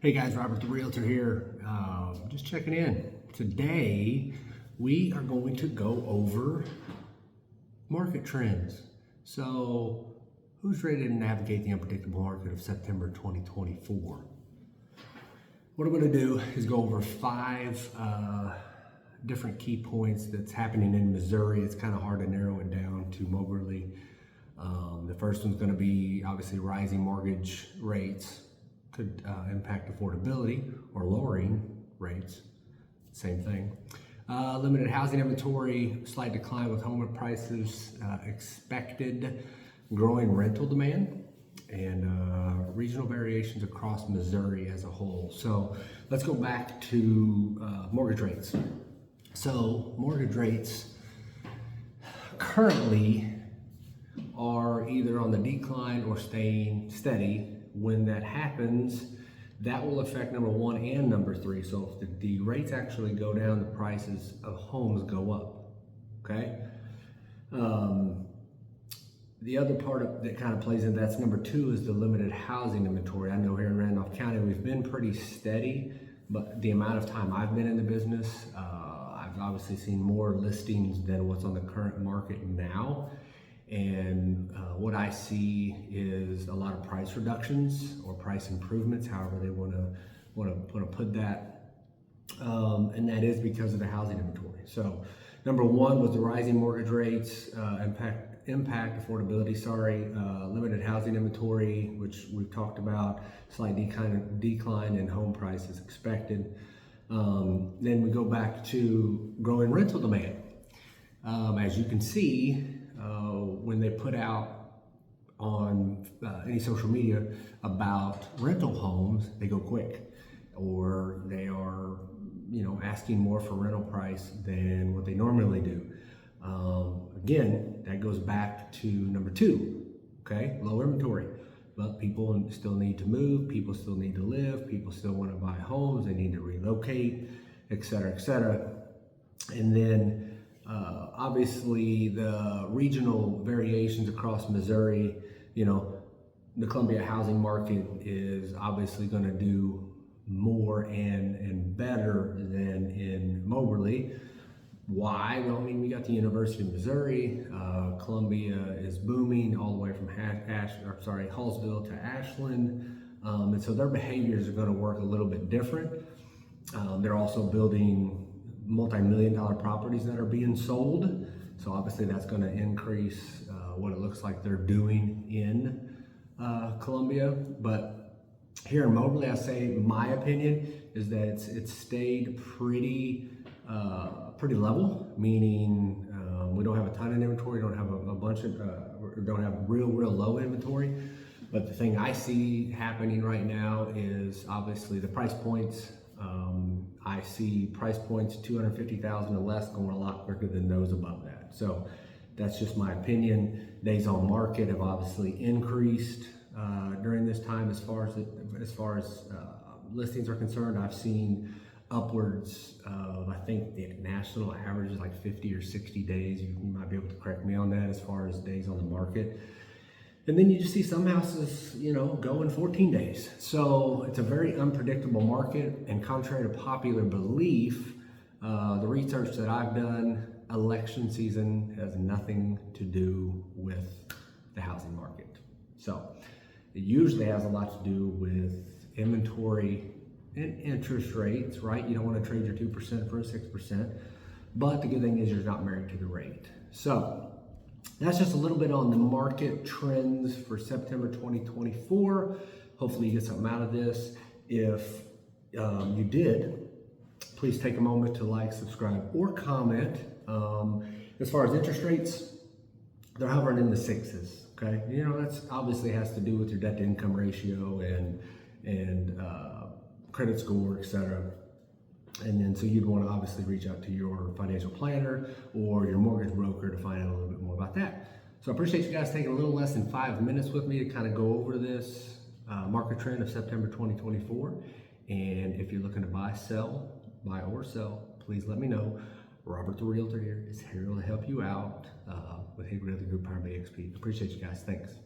Hey guys, Robert the Realtor here. Just checking in. Today we are going to go over market trends. So, who's ready to navigate the unpredictable market of September 2024? What I'm going to do is go over 5 different key points that's happening in Missouri. It's kind of hard to narrow it down to Moberly. The first one's going to be obviously rising mortgage rates could impact affordability, or lowering rates, same thing. Limited housing inventory, slight decline with home prices expected, growing rental demand, and regional variations across Missouri as a whole. So let's go back to mortgage rates. So mortgage rates currently are either on the decline or staying steady. When that happens, that will affect number 1 and number 3. So if the rates actually go down, the prices of homes go up. Okay. The other part that kind of plays in that's number 2 is the limited housing inventory. I know here in Randolph County we've been pretty steady, but the amount of time I've been in the business, I've obviously seen more listings than what's on the current market now. And what I see is a lot of price reductions or price improvements, however they want to put that, and that is because of the housing inventory. So, number 1 was the rising mortgage rates impact affordability. Limited housing inventory, which we've talked about, slight decline in home prices expected. Then we go back to growing rental demand. As you can see, when they put out on any social media about rental homes, they go quick, or they are, asking more for rental price than what they normally do. Again, that goes back to number 2, okay, low inventory. But people still need to move, people still need to live, people still want to buy homes, they need to relocate, et cetera, et cetera. And then obviously the regional variations across Missouri, the Columbia housing market is obviously going to do more and better than in Moberly. Why? Well, we got the University of Missouri. Columbia is booming all the way from Hallsville to Ashland. And so their behaviors are going to work a little bit different. They're also building multi-million-dollar properties that are being sold. So obviously that's going to increase what it looks like they're doing in Columbia. But here in Moberly, I say my opinion is that it's stayed pretty level, meaning we don't have a ton of inventory, don't have a bunch of, don't have real low inventory. But the thing I see happening right now is obviously the price points. I see price points $250,000 or less going a lot quicker than those above that. So that's just my opinion. Days on market have obviously increased during this time as far as listings are concerned. I've seen upwards of, I think the national average is like 50 or 60 days. You might be able to correct me on that as far as days on the market. And then you just see some houses, go in 14 days. So it's a very unpredictable market. And contrary to popular belief, the research that I've done, election season has nothing to do with the housing market. So it usually has a lot to do with inventory and interest rates, right? You don't want to trade your 2% for a 6%. But the good thing is you're not married to the rate. So that's just a little bit on the market trends for September 2024. Hopefully you get something out of this. If you did, please take a moment to like, subscribe, or comment. As far as interest rates, they're hovering in the 6s, okay? That's obviously has to do with your debt to income ratio and credit score, etc. And then so you'd want to obviously reach out to your financial planner or your mortgage broker to find out a little bit more about that. So I appreciate you guys taking a little less than 5 minutes with me to kind of go over this market trend of September 2024. And if you're looking to buy or sell, please let me know. Robert the Realtor here is here to help you out with Realtor Group powered by XP. Appreciate you guys. Thanks.